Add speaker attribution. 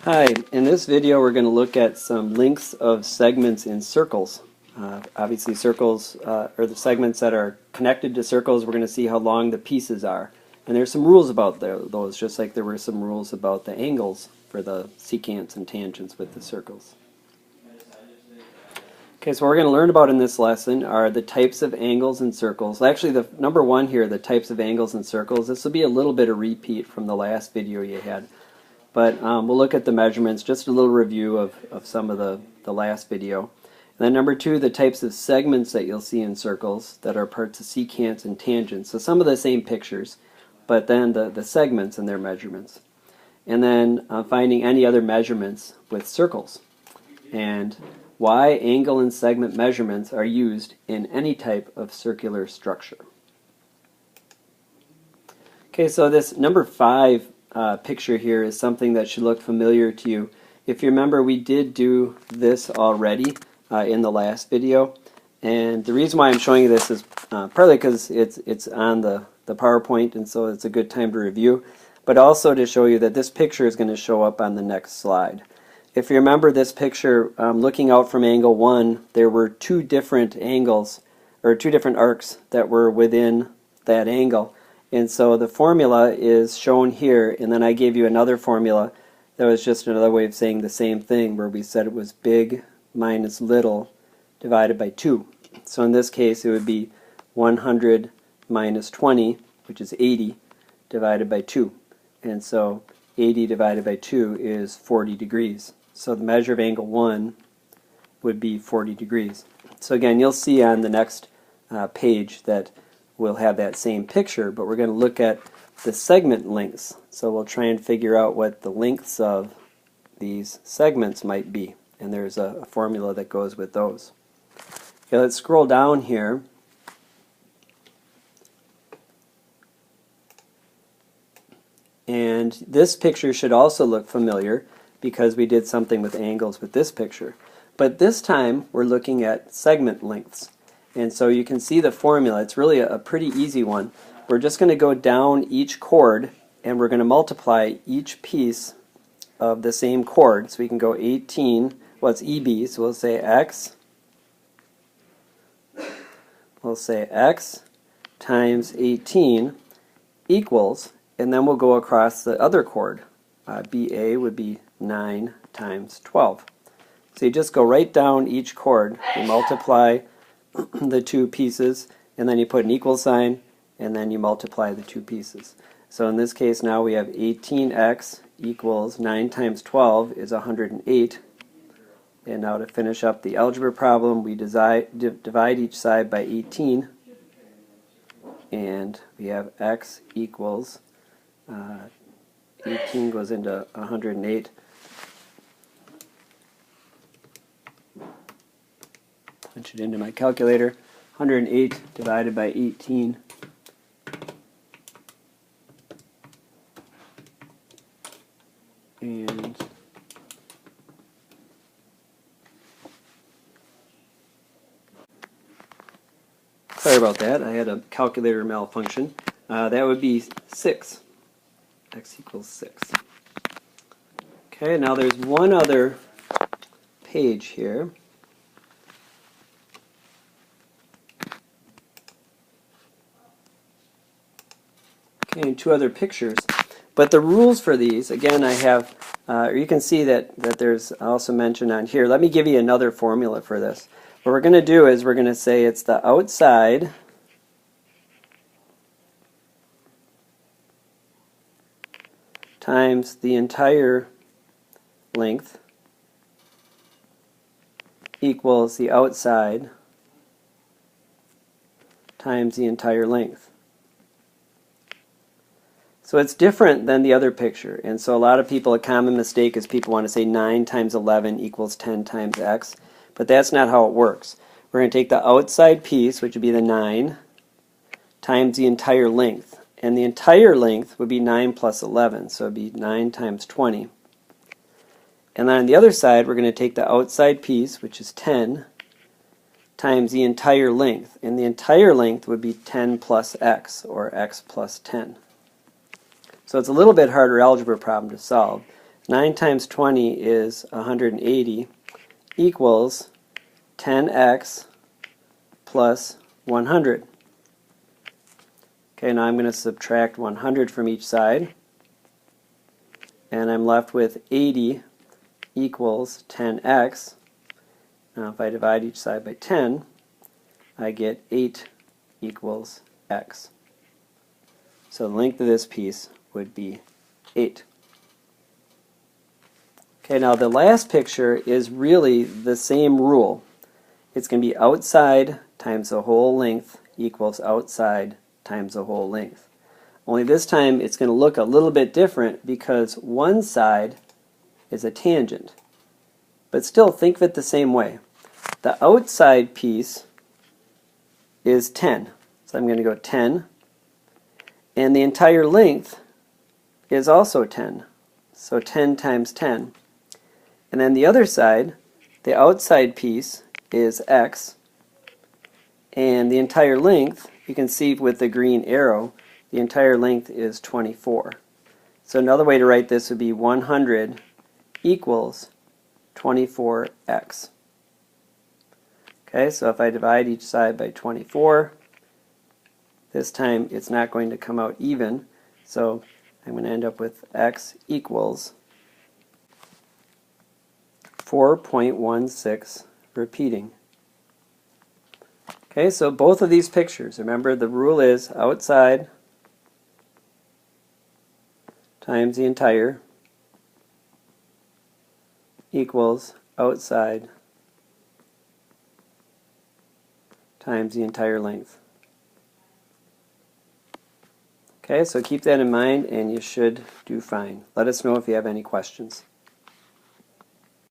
Speaker 1: Hi, in this video we're going to look at some lengths of segments in circles. Obviously circles are the segments that are connected to circles. We're going to see how long the pieces are. And there's some rules about those, just like there were some rules about the angles for the secants and tangents with the circles. Okay, so what we're going to learn about in this lesson are the types of angles in circles. Actually, the number one here, the types of angles in circles, this will be a little bit of repeat from the last video you had. But we'll look at the measurements, just a little review of some of the last video. And then number two, the types of segments that you'll see in circles that are parts of secants and tangents. So some of the same pictures, but then the segments and their measurements. And then finding any other measurements with circles. And why angle and segment measurements are used in any type of circular structure. Okay, so this number 5 picture here is something that should look familiar to you. If you remember, we did do this already in the last video, and the reason why I'm showing you this is partly because it's on the PowerPoint, and so it's a good time to review, but also to show you that this picture is going to show up on the next slide. If you remember this picture, looking out from angle 1, there were two different angles, or two different arcs that were within that angle. And so the formula is shown here, and then I gave you another formula that was just another way of saying the same thing, where we said it was big minus little divided by 2. So in this case it would be 100 minus 20, which is 80, divided by 2. And so 80 divided by 2 is 40 degrees. So the measure of angle 1 would be 40 degrees. So again, you'll see on the next page that we'll have that same picture, but we're going to look at the segment lengths. So we'll try and figure out what the lengths of these segments might be. And there's a formula that goes with those. Okay, let's scroll down here. And this picture should also look familiar because we did something with angles with this picture. But this time we're looking at segment lengths. And so you can see the formula. It's really a pretty easy one. We're just going to go down each chord and we're going to multiply each piece of the same chord. So we can go 18, well it's EB, so we'll say X. We'll say X times 18 equals, and then we'll go across the other chord. BA would be 9 times 12. So you just go right down each chord, you multiply the two pieces, and then you put an equal sign, and then you multiply the two pieces. So in this case now we have 18x equals 9 times 12 is 108. And now to finish up the algebra problem, we divide each side by 18, and we have x equals 18 goes into 108. Punch it into my calculator. 108 divided by 18 and sorry about that, I had a calculator malfunction. That would be 6. X equals 6. Okay, now there's one other page here. And two other pictures. But the rules for these, again, I have, you can see that there's also mentioned on here. Let me give you another formula for this. What we're going to do is we're going to say it's the outside times the entire length equals the outside times the entire length. So it's different than the other picture, and so a lot of people, a common mistake is people want to say 9 times 11 equals 10 times x, but that's not how it works. We're going to take the outside piece, which would be the 9, times the entire length, and the entire length would be 9 plus 11, so it would be 9 times 20. And then on the other side, we're going to take the outside piece, which is 10, times the entire length, and the entire length would be 10 plus x, or x plus 10. So it's a little bit harder algebra problem to solve. 9 times 20 is 180 equals 10x plus 100. Okay, now I'm going to subtract 100 from each side, and I'm left with 80 equals 10x. Now if I divide each side by 10, I get 8 equals x. So the length of this piece would be 8. Okay, now the last picture is really the same rule. It's going to be outside times the whole length equals outside times the whole length. Only this time it's going to look a little bit different because one side is a tangent. But still, think of it the same way. The outside piece is 10. So I'm going to go 10. And the entire length is also 10. So 10 times 10. And then the other side, the outside piece, is x. And the entire length, you can see with the green arrow, the entire length is 24. So another way to write this would be 100 equals 24x. Okay, so if I divide each side by 24, this time it's not going to come out even, so I'm going to end up with x equals 4.16 repeating. Okay, so both of these pictures, remember the rule is outside times the entire equals outside times the entire length. Okay, so keep that in mind and you should do fine. Let us know if you have any questions.